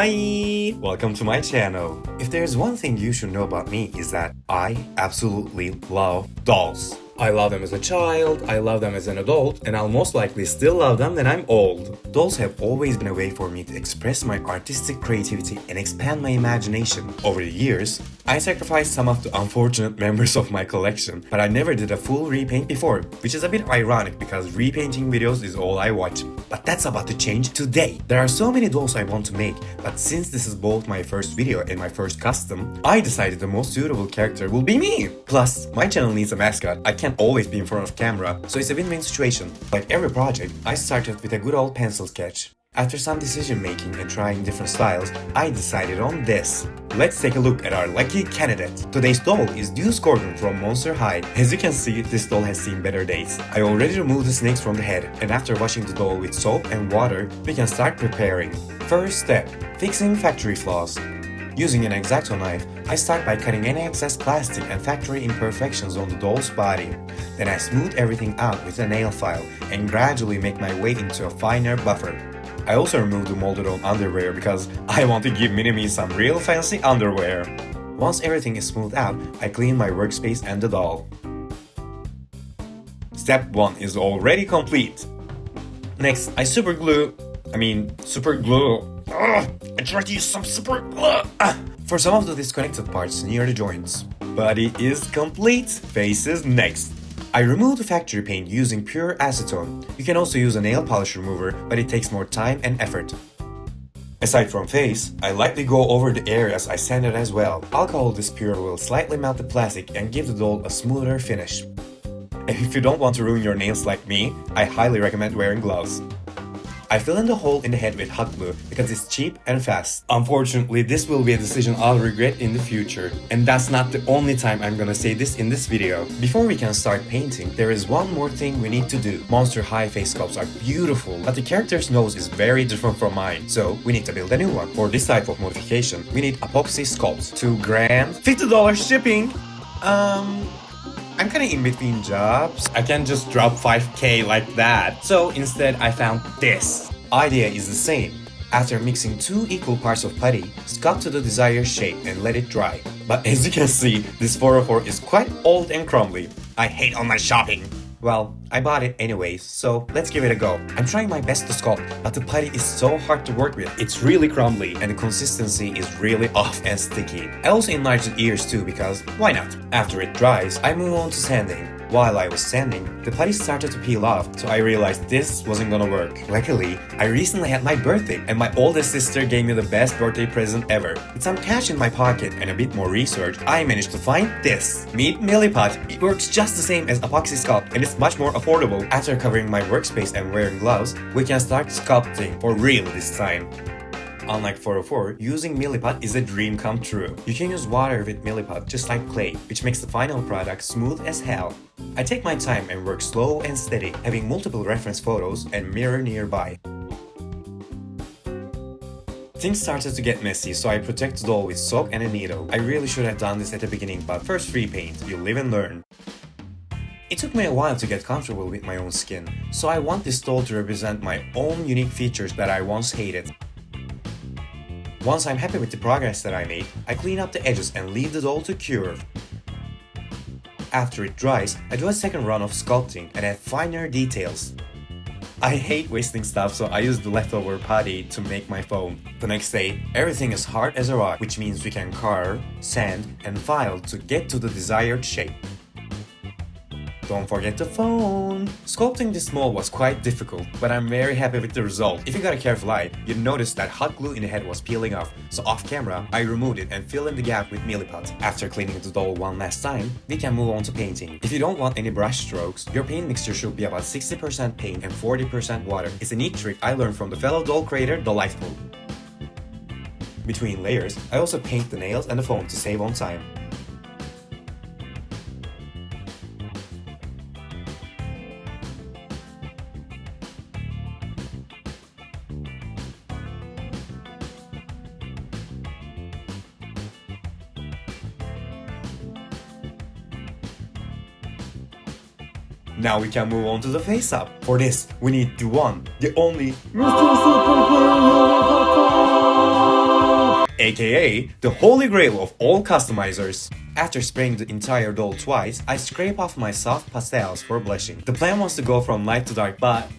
Hi! Welcome to my channel. If there's one thing you should know about me is that I absolutely love dolls. I love them as a child, I love them as an adult, and I'll most likely still love them when I'm old. Dolls have always been a way for me to express my artistic creativity and expand my imagination. Over the years, I sacrificed some of the unfortunate members of my collection, but I never did a full repaint before, which is a bit ironic because repainting videos is all I watch. But that's about to change today. There are so many dolls I want to make, but since this is both my first video and my first custom, I decided the most suitable character will be me. Plus, my channel needs a mascot. I can't always be in front of camera, so it's a win-win situation. Like every project, I started with a good old pencil sketch. After some decision making and trying different styles, I decided on this. Let's take a look at our lucky candidate. Today's doll is Deuce Gordon from Monster High. As you can see, this doll has seen better days. I already removed the snakes from the head, and after washing the doll with soap and water, we can start preparing. First step, fixing factory flaws. Using an X-Acto knife, I start by cutting any excess plastic and factory imperfections on the doll's body. Then I smooth everything out with a nail file and gradually make my way into a finer buffer. I also remove the molded on underwear because I want to give Mini-Me some real fancy underwear. Once everything is smoothed out, I clean my workspace and the doll. Step 1 is already complete. Next, I super glue. I tried to use some super glue. For some of the disconnected parts near the joints. Body is complete. Face is next. I remove the factory paint using pure acetone. You can also use a nail polish remover, but it takes more time and effort. Aside from face, I lightly go over the areas I sanded as well. Alcohol this pure will slightly melt the plastic and give the doll a smoother finish. And if you don't want to ruin your nails like me, I highly recommend wearing gloves. I fill in the hole in the head with hot glue because it's cheap and fast. Unfortunately, this will be a decision I'll regret in the future. And that's not the only time I'm gonna say this in this video. Before we can start painting, there is one more thing we need to do. Monster High face sculpts are beautiful, but the character's nose is very different from mine. So we need to build a new one. For this type of modification, we need epoxy sculpts. $2,000, $50 shipping. I'm kinda in between jobs. I can't just drop 5K like that. So instead I found this. Idea is the same. After mixing 2 equal parts of putty, sculpt to the desired shape and let it dry. But as you can see, this 404 is quite old and crumbly. I hate all my shopping. Well, I bought it anyways, so let's give it a go. I'm trying my best to sculpt, but the putty is so hard to work with. It's really crumbly and the consistency is really off and sticky. I also enlarged the ears too because why not? After it dries, I move on to sanding. While I was sanding, the putty started to peel off, so I realized this wasn't gonna work. Luckily, I recently had my birthday and my oldest sister gave me the best birthday present ever. With some cash in my pocket and a bit more research, I managed to find this. Meet Milliput. It works just the same as epoxy sculpt and it's much more affordable. After covering my workspace and wearing gloves, we can start sculpting for real this time. Unlike 404, using Milliput is a dream come true. You can use water with Milliput just like clay, which makes the final product smooth as hell. I take my time and work slow and steady, having multiple reference photos and mirror nearby. Things started to get messy, so I protect the doll with soap and a needle. I really should have done this at the beginning, but first repaint, you live and learn. It took me a while to get comfortable with my own skin, so I want this doll to represent my own unique features that I once hated. Once I'm happy with the progress that I made, I clean up the edges and leave the doll to cure. After it dries, I do a second run of sculpting and add finer details. I hate wasting stuff, so I use the leftover putty to make my phone. The next day, everything is hard as a rock, which means we can carve, sand, and file to get to the desired shape. Don't forget the phone! Sculpting this mold was quite difficult, but I'm very happy with the result. If you got a careful eye, you'd notice that hot glue in the head was peeling off, so off camera, I removed it and filled in the gap with Milliput. After cleaning the doll one last time, we can move on to painting. If you don't want any brush strokes, your paint mixture should be about 60% paint and 40% water. It's a neat trick I learned from the fellow doll creator, Delightful. Between layers, I also paint the nails and the phone to save on time. Now we can move on to the face up. For this, we need the one, the only Mr. Super aka the holy grail of all customizers. After spraying the entire doll twice, I scrape off my soft pastels for blushing. The plan was to go from light to dark, but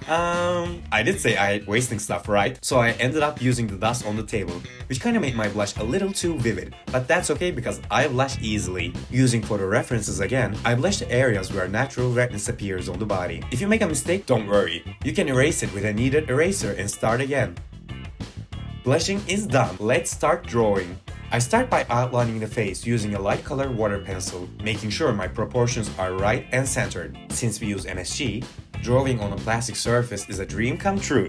I did say I hate wasting stuff, right? So I ended up using the dust on the table, which kinda made my blush a little too vivid. But that's okay because I blush easily. Using photo references again, I blush the areas where natural redness appears on the body. If you make a mistake, don't worry. You can erase it with a kneaded eraser and start again. Blushing is done. Let's start drawing. I start by outlining the face using a light color water pencil, making sure my proportions are right and centered. Since we use MSG, drawing on a plastic surface is a dream come true.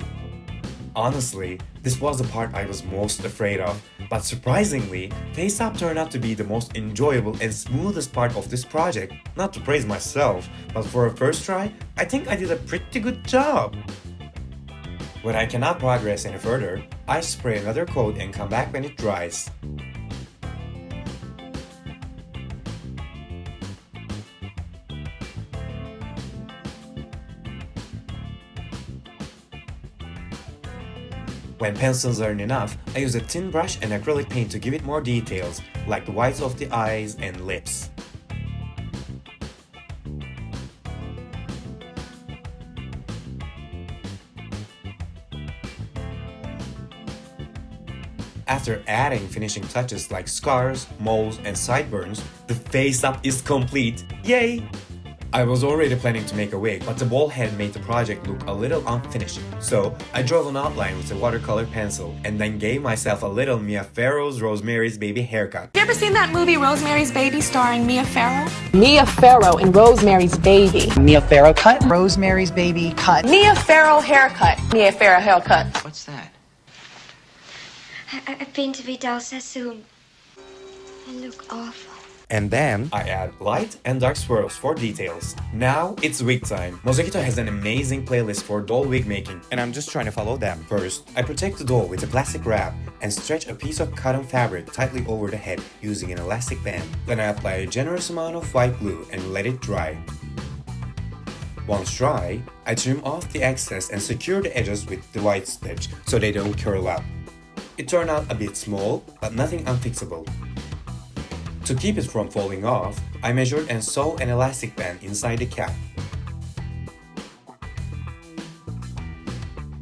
Honestly, this was the part I was most afraid of, but surprisingly, Face Up turned out to be the most enjoyable and smoothest part of this project. Not to praise myself, but for a first try, I think I did a pretty good job. When I cannot progress any further, I spray another coat and come back when it dries. When pencils aren't enough, I use a thin brush and acrylic paint to give it more details, like the whites of the eyes and lips. After adding finishing touches like scars, moles, and sideburns, the face up is complete! Yay! I was already planning to make a wig, but the bald head made the project look a little unfinished. So I drew an outline with a watercolor pencil and then gave myself a little Mia Farrow's Rosemary's Baby haircut. You ever seen that movie Rosemary's Baby starring Mia Farrow? Mia Farrow in Rosemary's Baby. Mia Farrow cut. Rosemary's Baby cut. Mia Farrow haircut. Mia Farrow haircut. What's that? I've been to Vidal Sassoon. I look awful. And then I add light and dark swirls for details. Now it's wig time. Mosquito has an amazing playlist for doll wig making, and I'm just trying to follow them. First, I protect the doll with a plastic wrap and stretch a piece of cotton fabric tightly over the head using an elastic band. Then I apply a generous amount of white glue and let it dry. Once dry, I trim off the excess and secure the edges with the white stitch so they don't curl up. It turned out a bit small, but nothing unfixable. To keep it from falling off, I measured and sewed an elastic band inside the cap.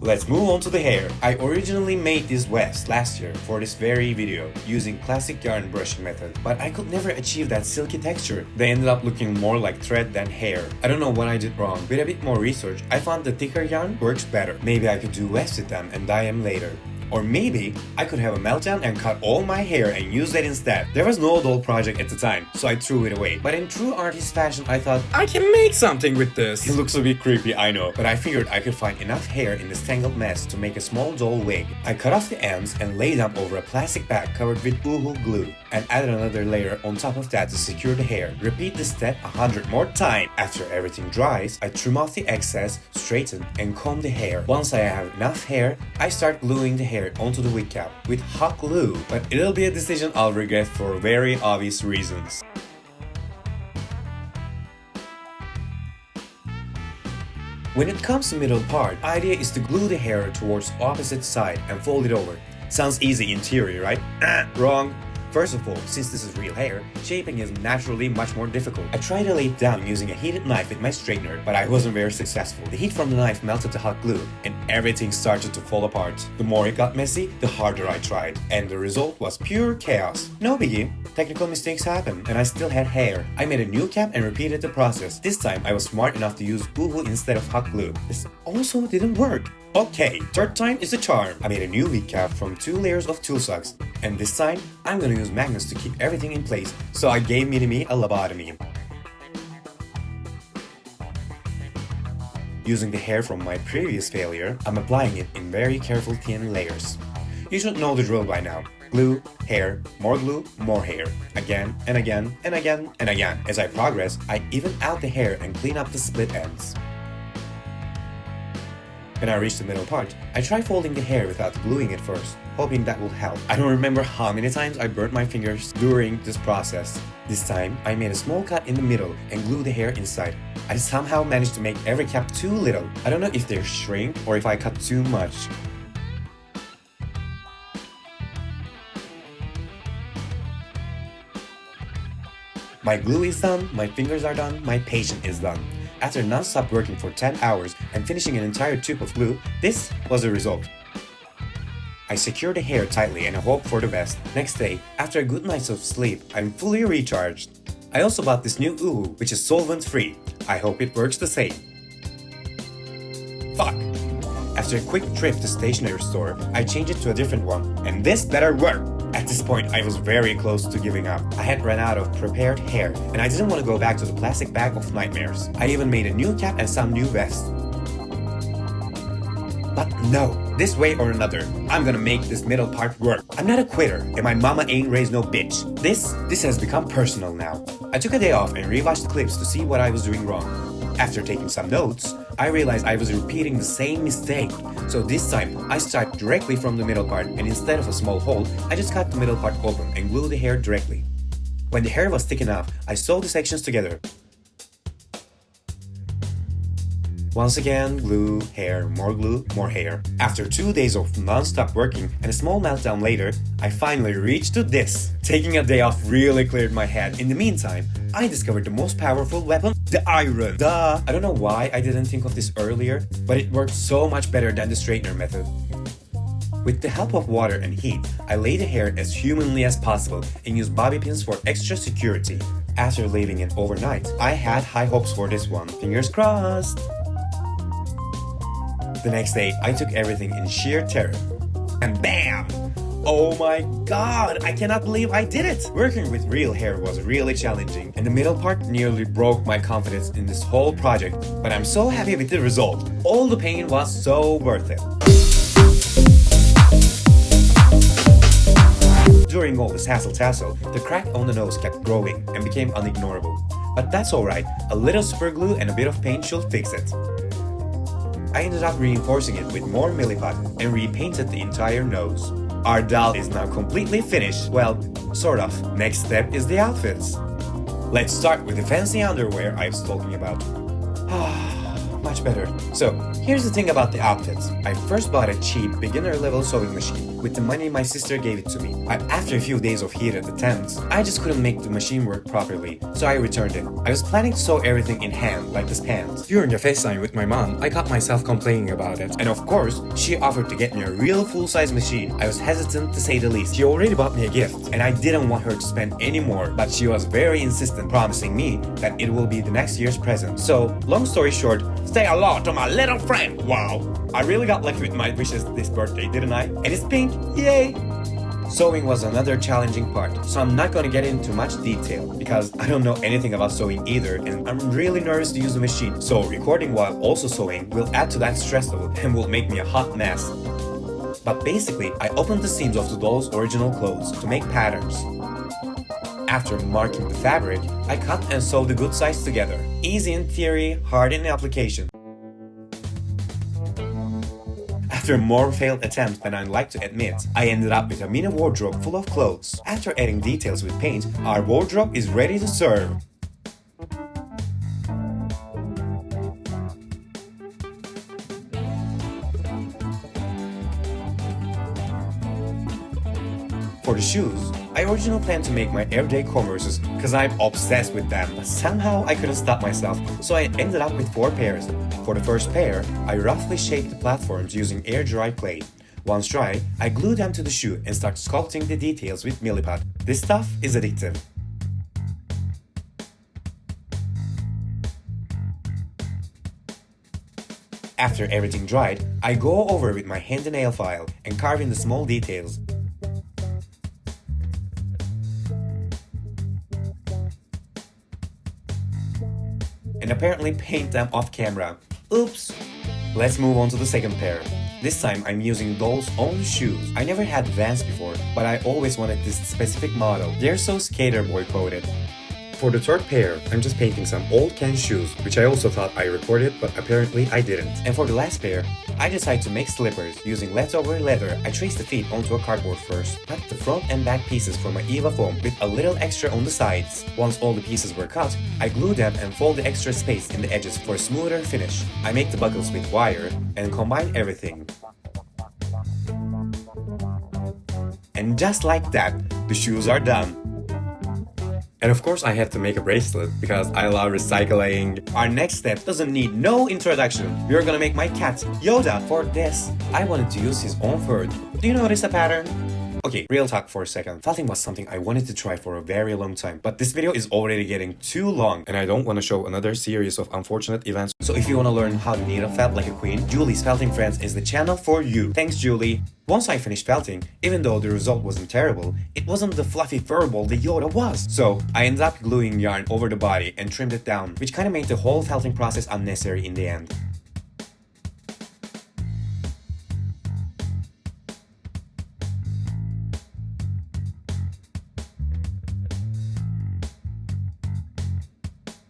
Let's move on to the hair. I originally made these wefts last year for this very video using classic yarn brushing method, but I could never achieve that silky texture. They ended up looking more like thread than hair. I don't know what I did wrong. With a bit more research, I found the thicker yarn works better. Maybe I could do wefts with them and dye them later. Or maybe I could have a meltdown and cut all my hair and use that instead. There was no doll project at the time, so I threw it away. But in true artist fashion, I thought, I can make something with this. It looks a bit creepy, I know, but I figured I could find enough hair in this tangled mess to make a small doll wig. I cut off the ends and laid them over a plastic bag covered with boohoo glue and added another layer on top of that to secure the hair. Repeat this step 100 more times. After everything dries, I trim off the excess, straighten, and comb the hair. Once I have enough hair, I start gluing the hair onto the wig cap with hot glue, but it'll be a decision I'll regret for very obvious reasons. When it comes to middle part, idea is to glue the hair towards opposite side and fold it over. Sounds easy in theory, right? Wrong. First of all, since this is real hair, shaping is naturally much more difficult. I tried to lay it down using a heated knife with my straightener, but I wasn't very successful. The heat from the knife melted the hot glue, and everything started to fall apart. The more it got messy, the harder I tried, and the result was pure chaos. No biggie. Technical mistakes happen, and I still had hair. I made a new cap and repeated the process. This time, I was smart enough to use boohoo instead of hot glue. This also didn't work. Okay, third time is a charm. I made a new wig cap from 2 layers of tulle socks, and this time, I'm gonna use magnets to keep everything in place, so I gave Mini-Me a lobotomy. Using the hair from my previous failure, I'm applying it in very careful thin layers. You should know the drill by now. Glue, hair, more glue, more hair. Again and again and again and again. As I progress, I even out the hair and clean up the split ends. When I reach the middle part, I try folding the hair without gluing it first, hoping that will help. I don't remember how many times I burnt my fingers during this process. This time, I made a small cut in the middle and glued the hair inside. I somehow managed to make every cap too little. I don't know if they shrink or if I cut too much. My glue is done, my fingers are done, my patience is done. After non-stop working for 10 hours and finishing an entire tube of glue, this was the result. I secure the hair tightly and hope for the best. Next day, after a good night of sleep, I'm fully recharged. I also bought this new uhu, which is solvent-free. I hope it works the same. Fuck! After a quick trip to stationery store, I changed it to a different one, and this better work! At this point, I was very close to giving up. I had run out of prepared hair, and I didn't want to go back to the plastic bag of nightmares. I even made a new cap and some new vests. But no, this way or another, I'm gonna make this middle part work. I'm not a quitter, and my mama ain't raised no bitch. This has become personal now. I took a day off and rewatched the clips to see what I was doing wrong. After taking some notes, I realized I was repeating the same mistake. So this time, I start directly from the middle part, and instead of a small hole, I just cut the middle part open and glued the hair directly. When the hair was thick enough, I sewed the sections together. Once again, glue, hair, more hair. After 2 days of non-stop working and a small meltdown later, I finally reached to this. Taking a day off really cleared my head. In the meantime, I discovered the most powerful weapon, the iron. Duh! I don't know why I didn't think of this earlier, but it worked so much better than the straightener method. With the help of water and heat, I lay the hair as humanly as possible and used bobby pins for extra security. After leaving it overnight, I had high hopes for this one. Fingers crossed! The next day, I took everything in sheer terror. And BAM! Oh my god, I cannot believe I did it! Working with real hair was really challenging, and the middle part nearly broke my confidence in this whole project. But I'm so happy with the result. All the pain was so worth it. During all this hassle-tassel, the crack on the nose kept growing and became unignorable. But that's alright, a little super glue and a bit of paint should fix it. I ended up reinforcing it with more milliput and repainted the entire nose. Our doll is now completely finished. Well, sort of. Next step is the outfits. Let's start with the fancy underwear I was talking about. Much better. So, here's the thing about the outfits. I first bought a cheap beginner-level sewing machine with the money my sister gave it to me. After a few days of heated attempts, I just couldn't make the machine work properly, so I returned it. I was planning to sew everything in hand, like this pants. During the FaceTime with my mom, I caught myself complaining about it. And of course, she offered to get me a real full-size machine. I was hesitant to say the least. She already bought me a gift, and I didn't want her to spend any more, but she was very insistent, promising me that it will be the next year's present. So, long story short, say hello to my little friend. Wow, I really got lucky with my wishes this birthday, didn't I? And it's pink, yay! Sewing was another challenging part, so I'm not gonna get into much detail because I don't know anything about sewing either, and I'm really nervous to use the machine. So recording while also sewing will add to that stress level and will make me a hot mess. But basically, I opened the seams of the doll's original clothes to make patterns. After marking the fabric, I cut and sewed the good sides together. Easy in theory, hard in application. After more failed attempts than I'd like to admit, I ended up with a mini wardrobe full of clothes. After adding details with paint, our wardrobe is ready to serve. For the shoes, I originally planned to make my everyday Converses because I'm obsessed with them, but somehow I couldn't stop myself, so I ended up with 4 pairs. For the first pair, I roughly shaped the platforms using air-dry clay. Once dry, I glued them to the shoe and start sculpting the details with milliput. This stuff is addictive. After everything dried, I go over with my hand and nail file and carve in the small details. And apparently paint them off camera. Oops! Let's move on to the second pair. This time I'm using doll's own shoes. I never had Vans before, but I always wanted this specific model. They're so skater boy coded. For the third pair, I'm just painting some old Ken shoes, which I also thought I recorded, but apparently I didn't. And for the last pair, I decided to make slippers using leftover leather. I traced the feet onto a cardboard first, cut the front and back pieces for my Eva foam with a little extra on the sides. Once all the pieces were cut, I glued them and fold the extra space in the edges for a smoother finish. I make the buckles with wire and combine everything. And just like that, the shoes are done. And of course I had to make a bracelet because I love recycling. Our next step doesn't need no introduction. We are gonna make my cat Yoda. For this, I wanted to use his own fur. Do you notice a pattern? Okay, real talk for a second. Felting was something I wanted to try for a very long time, but this video is already getting too long and I don't want to show another series of unfortunate events. So if you want to learn how to needle felt like a queen, Julie's Felting Friends is the channel for you. Thanks, Julie. Once I finished felting, even though the result wasn't terrible, it wasn't the fluffy fur ball the Yoda was. So I ended up gluing yarn over the body and trimmed it down, which kind of made the whole felting process unnecessary in the end.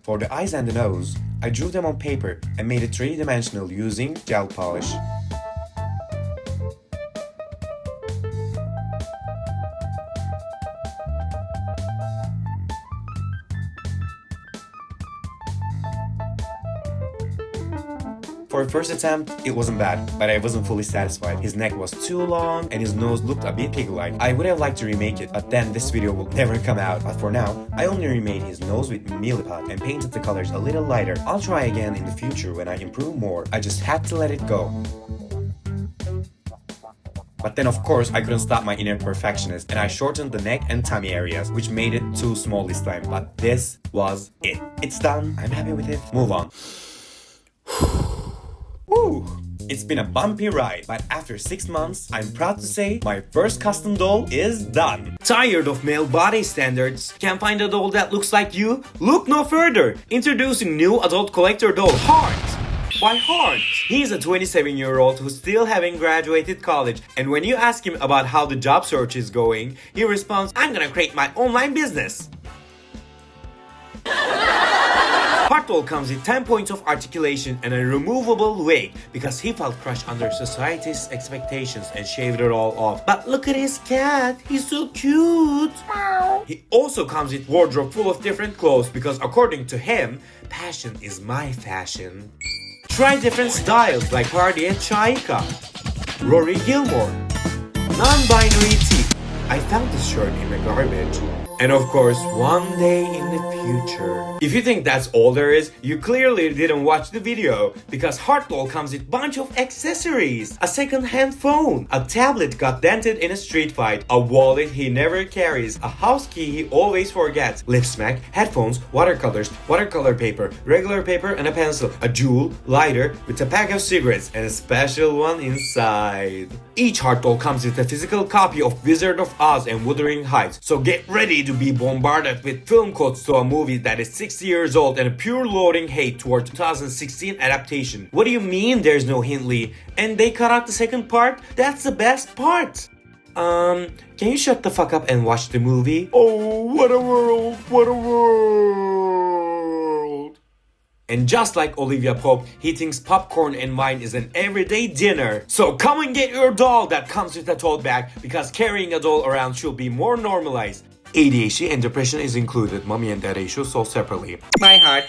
For the eyes and the nose, I drew them on paper and made it three-dimensional using gel polish. For a first attempt, it wasn't bad, but I wasn't fully satisfied. His neck was too long and his nose looked a bit pig-like. I would have liked to remake it, but then this video will never come out. But for now, I only remade his nose with milliput and painted the colors a little lighter. I'll try again in the future when I improve more. I just had to let it go. But then of course I couldn't stop my inner perfectionist and I shortened the neck and tummy areas, which made it too small this time. But this was it. It's done. I'm happy with it. Move on. Woo! It's been a bumpy ride, but after 6 months, I'm proud to say my first custom doll is done. Tired of male body standards? Can't find a doll that looks like you? Look no further! Introducing new adult collector doll, H.art! By H.art! He's a 27-year-old who still haven't graduated college, and when you ask him about how the job search is going, he responds, "I'm gonna create my online business." H.art doll comes with 10 points of articulation and a removable wig because he felt crushed under society's expectations and shaved it all off. But look at his cat, he's so cute. He also comes with wardrobe full of different clothes because according to him, passion is my fashion. Try different styles like Hardy and Chaika, Rory Gilmore, non-binary T. I found this shirt in the garbage. And of course, one day in the future. If you think that's all there is, you clearly didn't watch the video, because H.art doll comes with bunch of accessories. A second-hand phone, a tablet got dented in a street fight, a wallet he never carries, a house key he always forgets, lip smack, headphones, watercolors, watercolor paper, regular paper and a pencil, a jewel, lighter with a pack of cigarettes and a special one inside. Each H.art doll comes with a physical copy of Wizard of Oz and Wuthering Heights, so get ready to be bombarded with film quotes to a movie that is 60 years old and a pure loading hate toward 2016 adaptation. What do you mean there's no Hindley? And they cut out the second part? That's the best part! Can you shut the fuck up and watch the movie? Oh, what a world, what a world! And just like Olivia Pope, he thinks popcorn and wine is an everyday dinner. So come and get your doll that comes with a tote bag, because carrying a doll around should be more normalized. ADHD and depression is included. Mommy and daddy issues sold separately. Bye, H.art.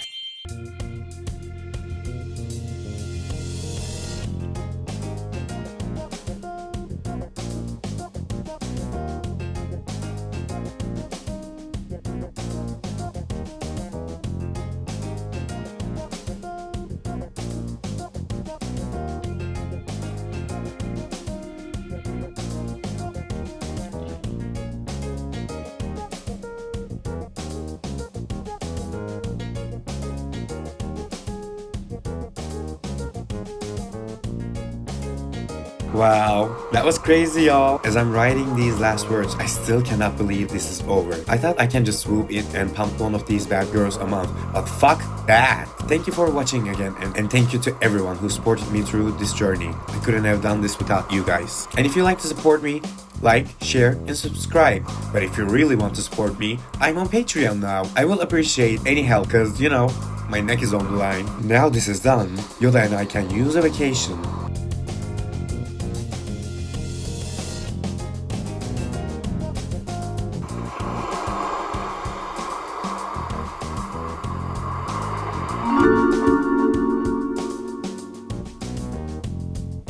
Wow, that was crazy, y'all. As I'm writing these last words, I still cannot believe this is over. I thought I can just swoop in and pump one of these bad girls a month, but fuck that. Thank you for watching again, and thank you to everyone who supported me through this journey. I couldn't have done this without you guys. And if you like to support me, like, share, and subscribe. But if you really want to support me, I'm on Patreon now. I will appreciate any help, cause you know, my neck is on the line. Now this is done, Yoda and I can use a vacation.